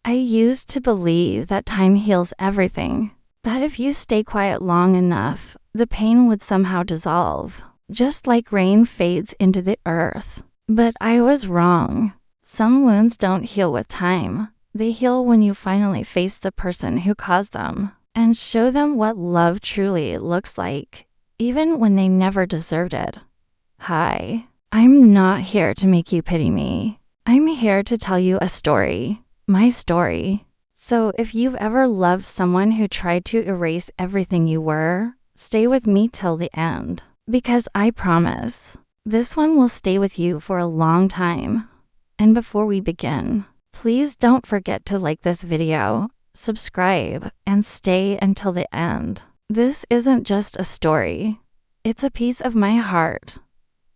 I used to believe that time heals everything, that if you stay quiet long enough, the pain would somehow dissolve, just like rain fades into the earth. But I was wrong. Some wounds don't heal with time. They heal when you finally face the person who caused them and show them what love truly looks like, even when they never deserved it. Hi, I'm not here to make you pity me. I'm here to tell you a story, my story. So if you've ever loved someone who tried to erase everything you were, stay with me till the end, because I promise this one will stay with you for a long time. And before we begin, please don't forget to like this video, subscribe, and stay until the end. This isn't just a story. It's a piece of my heart.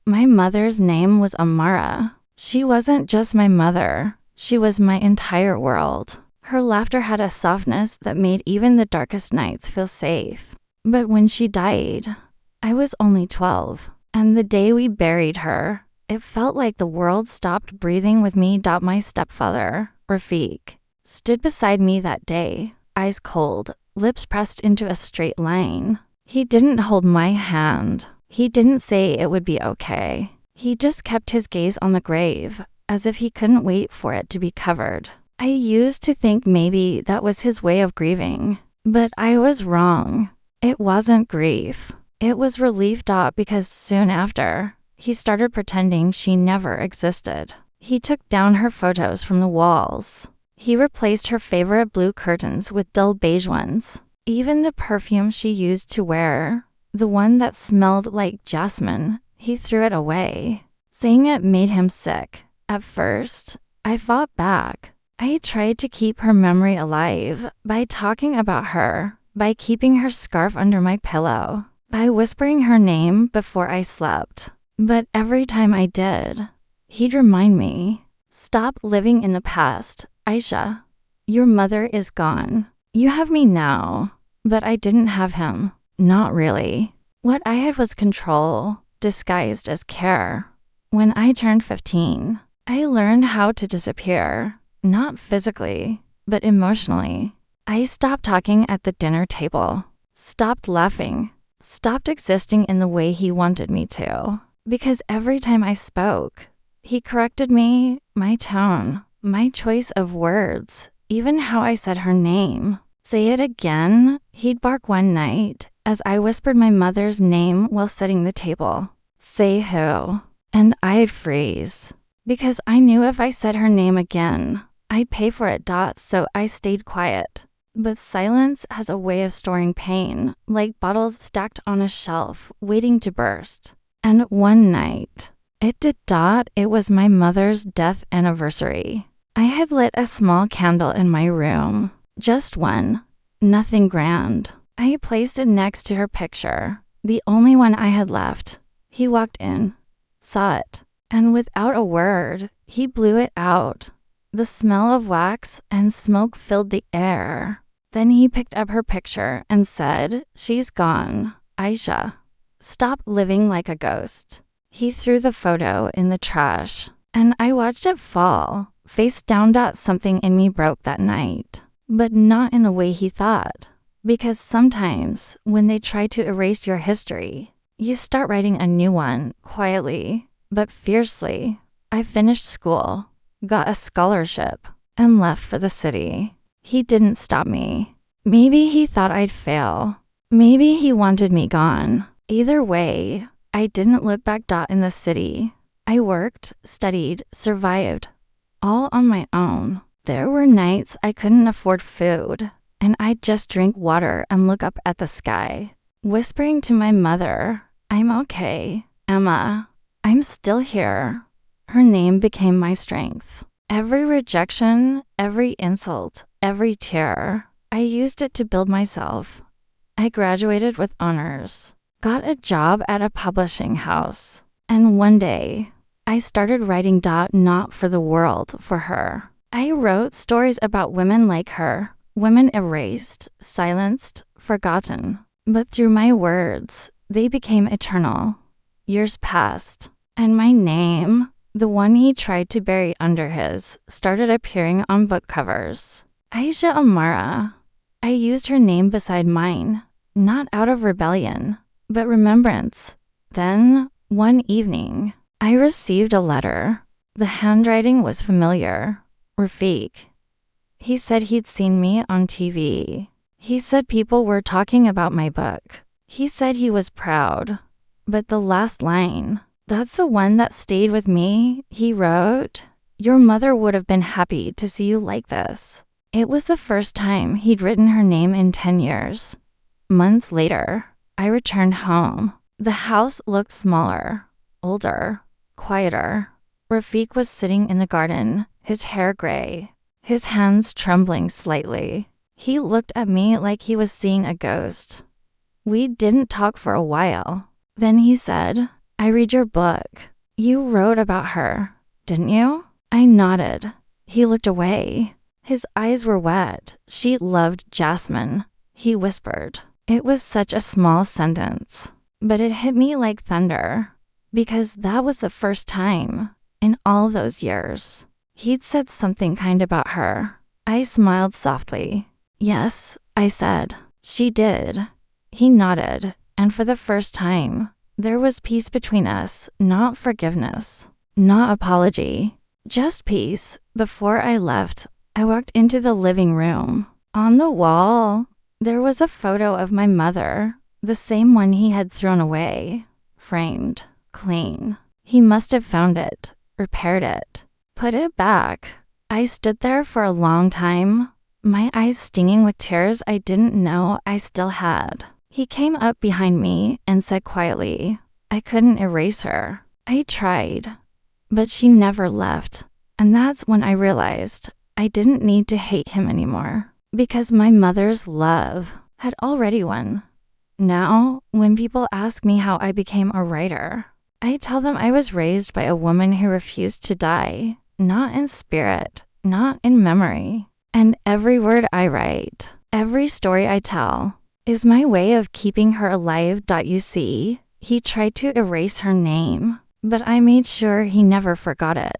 My mother's name was Amara. She wasn't just my mother. She was my entire world. Her laughter had a softness that made even the darkest nights feel safe. But when she died, I was only 12. And the day we buried her, it felt like the world stopped breathing with me. My stepfather, Rafiq, stood beside me that day, eyes cold, lips pressed into a straight line. He didn't hold my hand. He didn't say it would be okay. He just kept his gaze on the grave, as if he couldn't wait for it to be covered. I used to think maybe that was his way of grieving, but I was wrong. It wasn't grief. It was relief. Because soon after, he started pretending she never existed. He took down her photos from the walls. He replaced her favorite blue curtains with dull beige ones. Even the perfume she used to wear, the one that smelled like jasmine, he threw it away, saying it made him sick. At first, I fought back. I tried to keep her memory alive by talking about her, by keeping her scarf under my pillow, by whispering her name before I slept. But every time I did, he'd remind me, stop living in the past, Aisha. Your mother is gone. You have me now. But I didn't have him. Not really. What I had was control, disguised as care. When I turned 15, I learned how to disappear, not physically, but emotionally. I stopped talking at the dinner table, stopped laughing, stopped existing in the way he wanted me to. Because every time I spoke, he corrected me, my tone, my choice of words, even how I said her name. Say it again, he'd bark one night as I whispered my mother's name while setting the table. Say who? And I'd freeze. Because I knew if I said her name again, I'd pay for it. So I stayed quiet. But silence has a way of storing pain, like bottles stacked on a shelf, waiting to burst. And one night, it did. It was my mother's death anniversary. I had lit a small candle in my room. Just one. Nothing grand. I placed it next to her picture, the only one I had left. He walked in, saw it, and without a word, he blew it out. The smell of wax and smoke filled the air. Then he picked up her picture and said, "She's gone, Aisha. Stop living like a ghost." He threw the photo in the trash, and I watched it fall, face down. Something in me broke that night, but not in the way he thought. Because sometimes, when they try to erase your history, you start writing a new one, quietly, but fiercely. I finished school, got a scholarship, and left for the city. He didn't stop me. Maybe he thought I'd fail. Maybe he wanted me gone. Either way, I didn't look back. In the city, I worked, studied, survived, all on my own. There were nights I couldn't afford food, and I'd just drink water and look up at the sky, whispering to my mother, "I'm okay, Emma. I'm still here." Her name became my strength. Every rejection, every insult, every tear, I used it to build myself. I graduated with honors, got a job at a publishing house, and one day, I started writing. Not for the world, for her. I wrote stories about women like her, women erased, silenced, forgotten. But through my words, they became eternal. Years passed, and my name, The one he tried to bury under his started appearing on book covers. Aisha Amara. I used her name beside mine, not out of rebellion, but remembrance. Then, one evening, I received a letter. The handwriting was familiar. Rafiq. He said he'd seen me on TV. He said people were talking about my book. He said he was proud. But the last line, that's the one that stayed with me. He wrote, "Your mother would have been happy to see you like this." It was the first time he'd written her name in 10 years. Months later, I returned home. The house looked smaller, older, quieter. Rafiq was sitting in the garden, his hair gray, his hands trembling slightly. He looked at me like he was seeing a ghost. We didn't talk for a while. Then he said, "I read your book. You wrote about her, didn't you?" I nodded. He looked away. His eyes were wet. "She loved Jasmine," he whispered. It was such a small sentence, but it hit me like thunder, because that was the first time in all those years he'd said something kind about her. I smiled softly. "Yes," I said. "She did." He nodded, and for the first time, there was peace between us, not forgiveness, not apology, just peace. Before I left, I walked into the living room. On the wall, there was a photo of my mother, the same one he had thrown away, framed, clean. He must have found it, repaired it, put it back. I stood there for a long time, my eyes stinging with tears I didn't know I still had. He came up behind me and said quietly, "I couldn't erase her. I tried, but she never left." And that's when I realized I didn't need to hate him anymore, because my mother's love had already won. Now, when people ask me how I became a writer, I tell them I was raised by a woman who refused to die, not in spirit, not in memory. And every word I write, every story I tell, is my way of keeping her alive. You see, he tried to erase her name, but I made sure he never forgot it.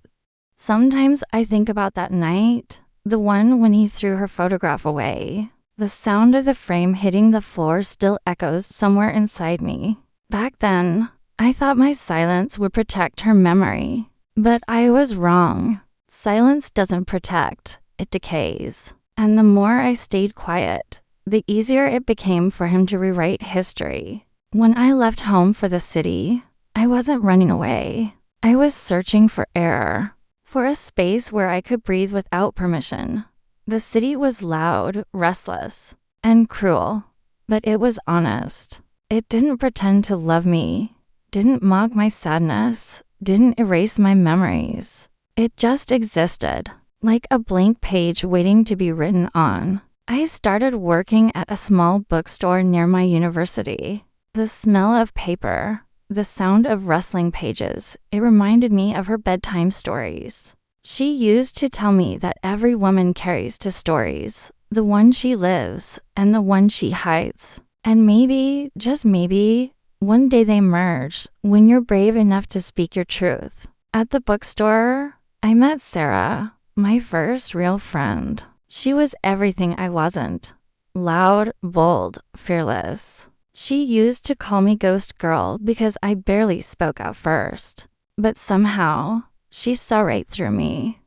Sometimes I think about that night, the one when he threw her photograph away. The sound of the frame hitting the floor still echoes somewhere inside me. Back then, I thought my silence would protect her memory, but I was wrong. Silence doesn't protect, it decays. And the more I stayed quiet, the easier it became for him to rewrite history. When I left home for the city, I wasn't running away. I was searching for air, for a space where I could breathe without permission. The city was loud, restless, and cruel, but it was honest. It didn't pretend to love me, didn't mock my sadness, didn't erase my memories. It just existed, like a blank page waiting to be written on. I started working at a small bookstore near my university. The smell of paper, the sound of rustling pages, it reminded me of her bedtime stories. She used to tell me that every woman carries two stories, the one she lives and the one she hides. And maybe, just maybe, one day they merge when you're brave enough to speak your truth. At the bookstore, I met Sarah, my first real friend. She was everything I wasn't. Loud, bold, fearless. She used to call me Ghost Girl because I barely spoke at first. But somehow, she saw right through me.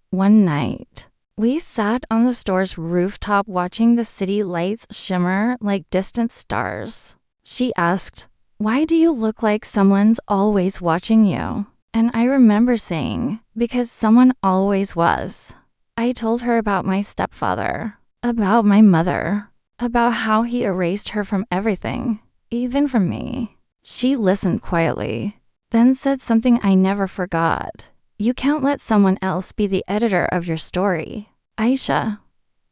One night, we sat on the store's rooftop watching the city lights shimmer like distant stars. She asked, "Why do you look like someone's always watching you?" And I remember saying, "Because someone always was." I told her about my stepfather, about my mother, about how he erased her from everything, even from me. She listened quietly, then said something I never forgot. "You can't let someone else be the editor of your story. Aisha,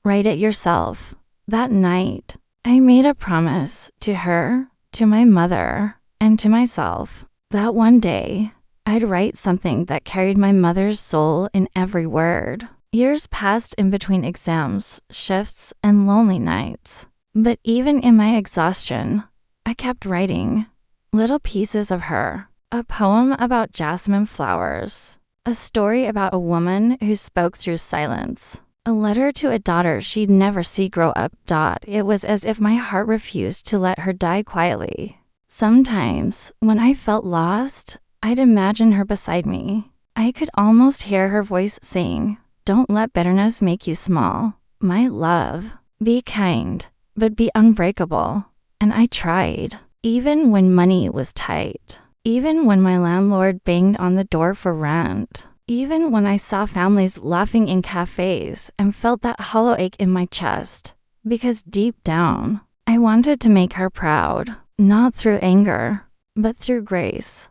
write it yourself." That night, I made a promise to her, to my mother, and to myself that one day, I'd write something that carried my mother's soul in every word. Years passed in between exams, shifts, and lonely nights. But even in my exhaustion, I kept writing little pieces of her. A poem about jasmine flowers, A story about a woman who spoke through silence. A letter to a daughter she'd never see grow up. It was as if my heart refused to let her die quietly. Sometimes, when I felt lost, I'd imagine her beside me. I could almost hear her voice saying, "Don't let bitterness make you small. My love, be kind, but be unbreakable." And I tried, even when money was tight, even when my landlord banged on the door for rent, even when I saw families laughing in cafes and felt that hollow ache in my chest. Because deep down, I wanted to make her proud, not through anger, but through grace.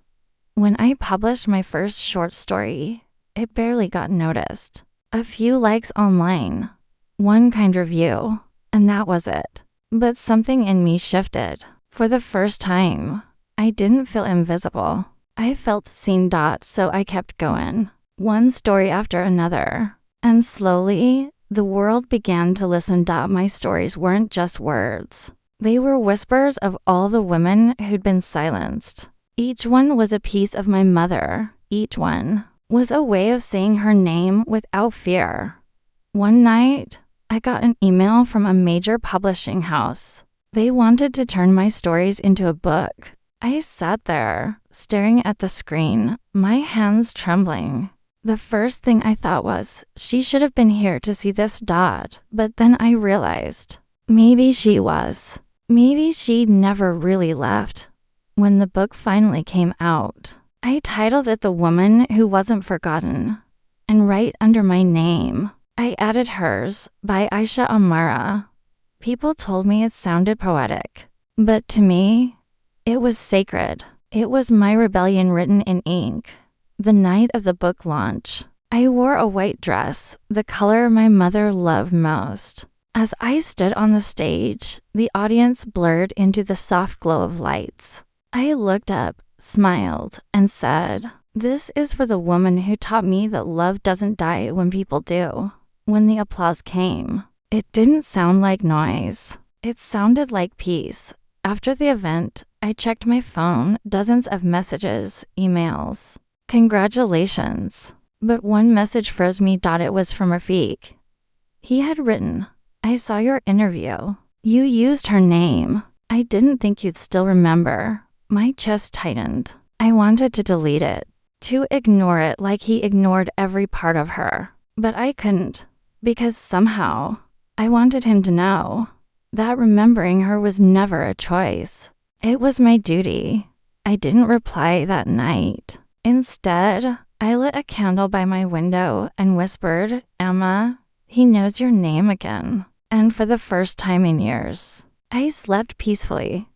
When I published my first short story, it barely got noticed. A few likes online, one kind review, and that was it. But something in me shifted. For the first time, I didn't feel invisible. I felt seen. So I kept going, one story after another. And slowly, the world began to listen. My stories weren't just words. They were whispers of all the women who'd been silenced. Each one was a piece of my mother. Each one was a way of saying her name without fear. One night, I got an email from a major publishing house. They wanted to turn my stories into a book. I sat there, staring at the screen, my hands trembling. The first thing I thought was, she should have been here to see this. But then I realized, maybe she was. Maybe she'd never really left. When the book finally came out, I titled it The Woman Who Wasn't Forgotten. And right under my name, I added hers, by Aisha Amara. People told me it sounded poetic, but to me, it was sacred. It was my rebellion written in ink. The night of the book launch, I wore a white dress, the color my mother loved most. As I stood on the stage, the audience blurred into the soft glow of lights. I looked up, smiled, and said, "This is for the woman who taught me that love doesn't die when people do." When the applause came, it didn't sound like noise. It sounded like peace. After the event, I checked my phone, dozens of messages, emails. Congratulations. But one message froze me. It was from Rafiq. He had written, "I saw your interview. You used her name. I didn't think you'd still remember." My chest tightened. I wanted to delete it, to ignore it like he ignored every part of her. But I couldn't, because somehow, I wanted him to know that remembering her was never a choice. It was my duty. I didn't reply that night. Instead, I lit a candle by my window and whispered, "Emma, he knows your name again." And for the first time in years, I slept peacefully.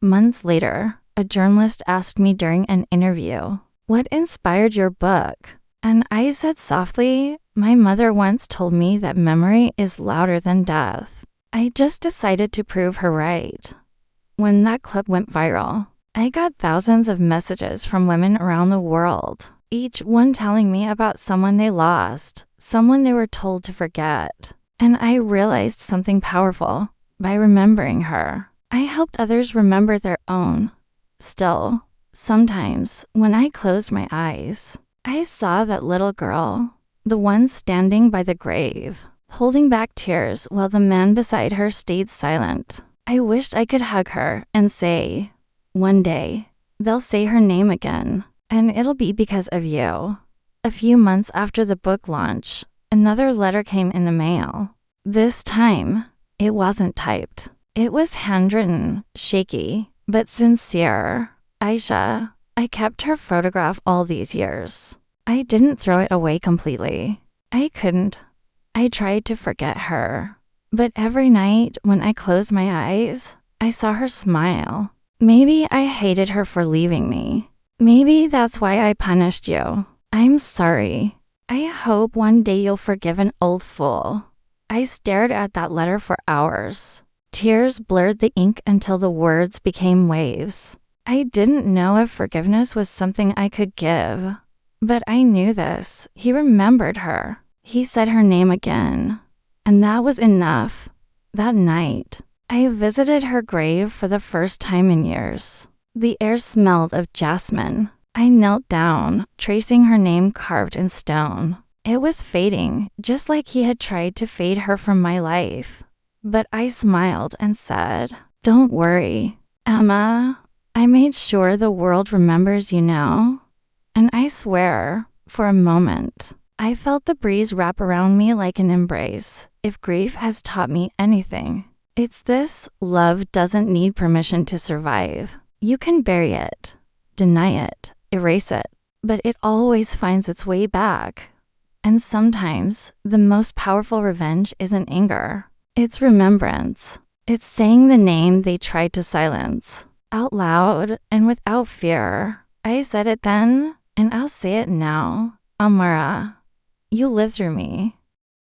Months later, a journalist asked me during an interview, "What inspired your book?" And I said softly, "My mother once told me that memory is louder than death." I just decided to prove her right. When that clip went viral, I got thousands of messages from women around the world, each one telling me about someone they lost, someone they were told to forget. And I realized something powerful. By remembering her, I helped others remember their own. Still, sometimes, when I closed my eyes, I saw that little girl, the one standing by the grave, holding back tears while the man beside her stayed silent. I wished I could hug her and say, "One day, they'll say her name again, and it'll be because of you." A few months after the book launch, another letter came in the mail. This time, it wasn't typed. It was handwritten, shaky, but sincere. "Aisha, I kept her photograph all these years. I didn't throw it away completely. I couldn't. I tried to forget her. But every night when I closed my eyes, I saw her smile. Maybe I hated her for leaving me. Maybe that's why I punished you. I'm sorry. I hope one day you'll forgive an old fool." I stared at that letter for hours. Tears blurred the ink until the words became waves. I didn't know if forgiveness was something I could give. But I knew this. He remembered her. He said her name again. And that was enough. That night, I visited her grave for the first time in years. The air smelled of jasmine. I knelt down, tracing her name carved in stone. It was fading, just like he had tried to fade her from my life. But I smiled and said, "Don't worry, Emma. I made sure the world remembers you now." And I swear, for a moment, I felt the breeze wrap around me like an embrace. If grief has taught me anything, it's this: love doesn't need permission to survive. You can bury it, deny it, erase it, but it always finds its way back. And sometimes, the most powerful revenge isn't anger. It's remembrance. It's saying the name they tried to silence, out loud and without fear. I said it then, and I'll say it now. Amara, you live through me.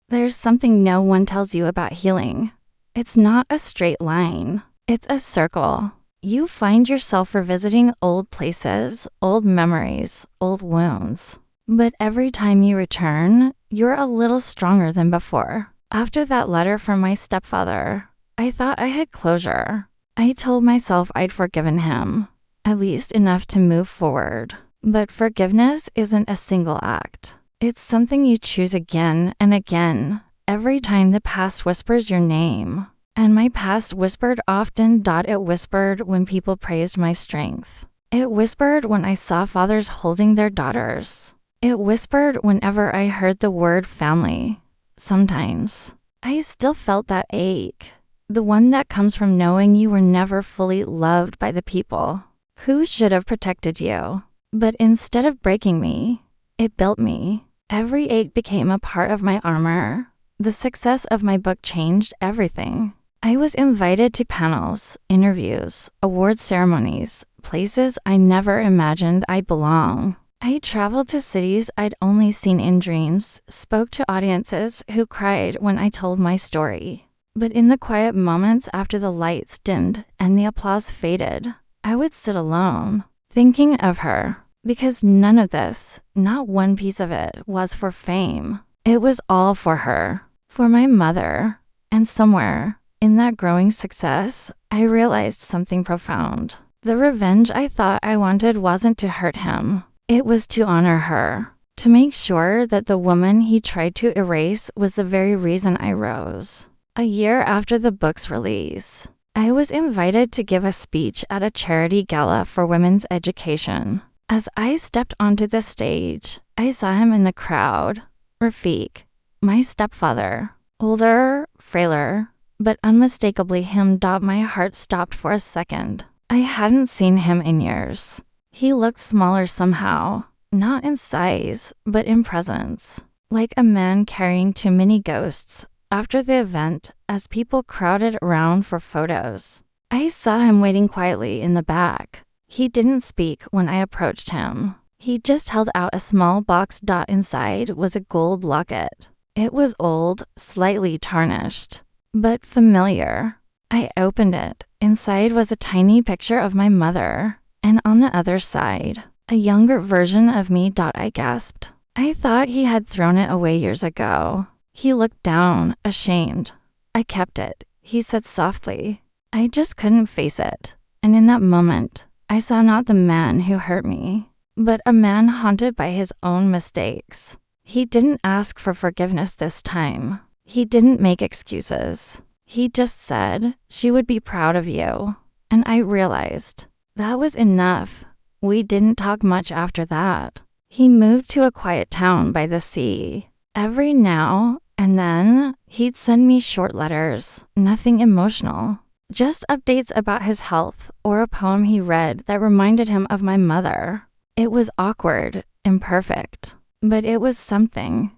There's something no one tells you about healing. It's not a straight line. It's a circle. You find yourself revisiting old places, old memories, old wounds. But every time you return, you're a little stronger than before. After that letter from my stepfather, I thought I had closure. I told myself I'd forgiven him, at least enough to move forward. But forgiveness isn't a single act. It's something you choose again and again, every time the past whispers your name. And my past whispered often. It whispered when people praised my strength. It whispered when I saw fathers holding their daughters. It whispered whenever I heard the word family. Sometimes I still felt that ache, the one that comes from knowing you were never fully loved by the people who should have protected you. But instead of breaking me, it built me. Every ache became a part of my armor. The success of my book changed everything. I was invited to panels, interviews, award ceremonies, places I never imagined I'd belong. I traveled to cities I'd only seen in dreams, spoke to audiences who cried when I told my story. But in the quiet moments after the lights dimmed and the applause faded, I would sit alone, thinking of her, because none of this, not one piece of it, was for fame. It was all for her, for my mother. And somewhere, in that growing success, I realized something profound. The revenge I thought I wanted wasn't to hurt him. It was to honor her, to make sure that the woman he tried to erase was the very reason I rose. A year after the book's release, I was invited to give a speech at a charity gala for women's education. As I stepped onto the stage, I saw him in the crowd. Rafiq, my stepfather, older, frailer, but unmistakably him. My heart stopped for a second. I hadn't seen him in years. He looked smaller somehow, not in size, but in presence, like a man carrying too many ghosts. After the event, as people crowded around for photos, I saw him waiting quietly in the back. He didn't speak when I approached him. He just held out a small box. Inside was a gold locket. It was old, slightly tarnished, but familiar. I opened it. Inside was a tiny picture of my mother. And on the other side, a younger version of me. I gasped. I thought he had thrown it away years ago. He looked down, ashamed. "I kept it," he said softly. I just couldn't face it. And in that moment, I saw not the man who hurt me, but a man haunted by his own mistakes. He didn't ask for forgiveness this time. He didn't make excuses. He just said, "She would be proud of you." And I realized that was enough. We didn't talk much after that. He moved to a quiet town by the sea. Every now and then, he'd send me short letters, nothing emotional, just updates about his health or a poem he read that reminded him of my mother. It was awkward, imperfect, but it was something.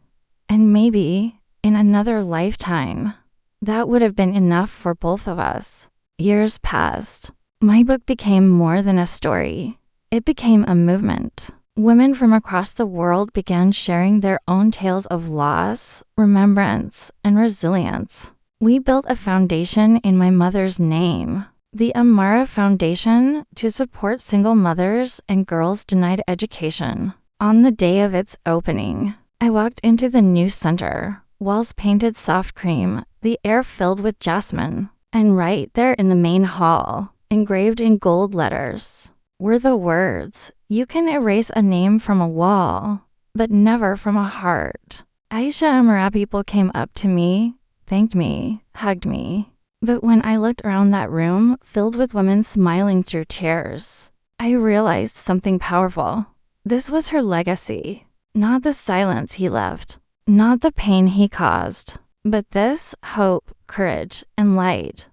And maybe, in another lifetime, that would have been enough for both of us. Years passed. My book became more than a story. It became a movement. Women from across the world began sharing their own tales of loss, remembrance, and resilience. We built a foundation in my mother's name, the Amara Foundation, to support single mothers and girls denied education. On the day of its opening, I walked into the new center, walls painted soft cream, the air filled with jasmine, and right there in the main hall, engraved in gold letters, were the words, "You can erase a name from a wall, but never from a heart." Aisha Amara people came up to me, thanked me, hugged me. But when I looked around that room filled with women smiling through tears, I realized something powerful. This was her legacy, not the silence he left, not the pain he caused, but this hope, courage, and light.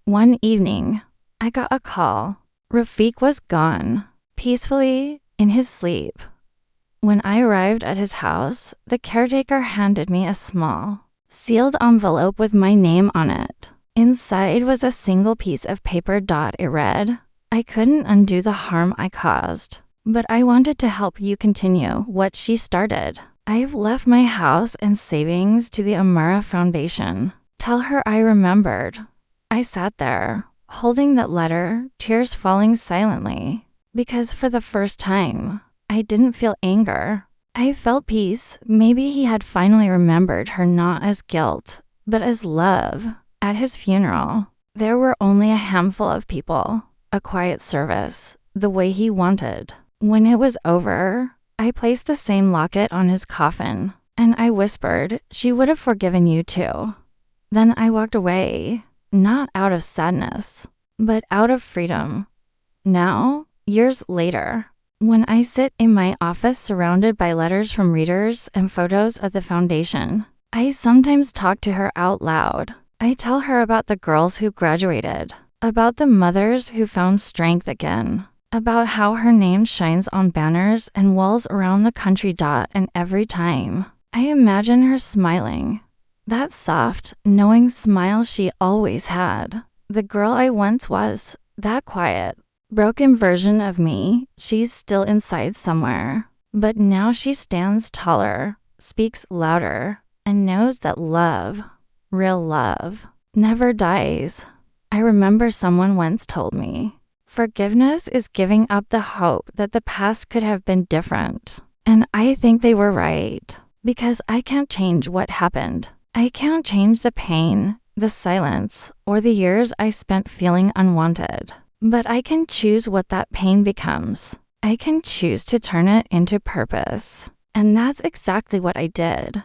One evening, I got a call. Rafiq was gone, peacefully in his sleep. When I arrived at his house, the caretaker handed me a small, sealed envelope with my name on it. Inside was a single piece of paper. It read, "I couldn't undo the harm I caused, but I wanted to help you continue what she started. I've left my house and savings to the Amara Foundation. Tell her I remembered." I sat there, holding that letter, tears falling silently, because for the first time, I didn't feel anger. I felt peace. Maybe he had finally remembered her not as guilt, but as love. At his funeral, there were only a handful of people, a quiet service, the way he wanted. When it was over, I placed the same locket on his coffin, and I whispered, "She would have forgiven you too." Then I walked away, not out of sadness, but out of freedom. Now, years later, when I sit in my office surrounded by letters from readers and photos of the foundation, I sometimes talk to her out loud. I tell her about the girls who graduated, about the mothers who found strength again, about how her name shines on banners and walls around the country. And every time, I imagine her smiling. That soft, knowing smile she always had. The girl I once was, that quiet, broken version of me, she's still inside somewhere. But now she stands taller, speaks louder, and knows that love, real love, never dies. I remember someone once told me, forgiveness is giving up the hope that the past could have been different. And I think they were right, because I can't change what happened. I can't change the pain, the silence, or the years I spent feeling unwanted. But I can choose what that pain becomes. I can choose to turn it into purpose. And that's exactly what I did.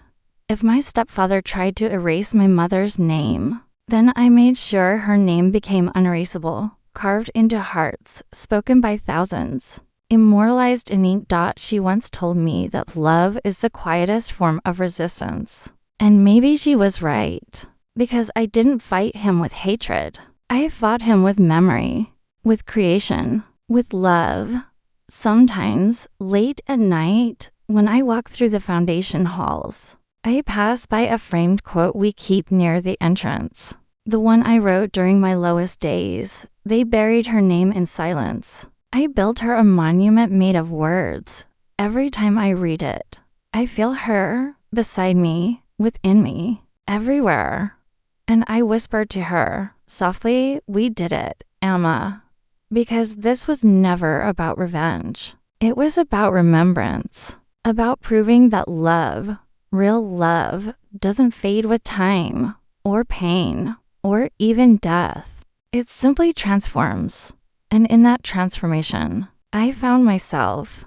If my stepfather tried to erase my mother's name, then I made sure her name became unerasable, carved into hearts, spoken by thousands, immortalized in ink. She once told me that love is the quietest form of resistance. And maybe she was right, because I didn't fight him with hatred. I fought him with memory, with creation, with love. Sometimes, late at night, when I walk through the foundation halls, I pass by a framed quote we keep near the entrance. The one I wrote during my lowest days. They buried her name in silence. I built her a monument made of words. Every time I read it, I feel her beside me, within me, everywhere. And I whispered to her, softly, "We did it, Amma." Because this was never about revenge. It was about remembrance, about proving that love, real love, doesn't fade with time, or pain, or even death. It simply transforms. And in that transformation, I found myself.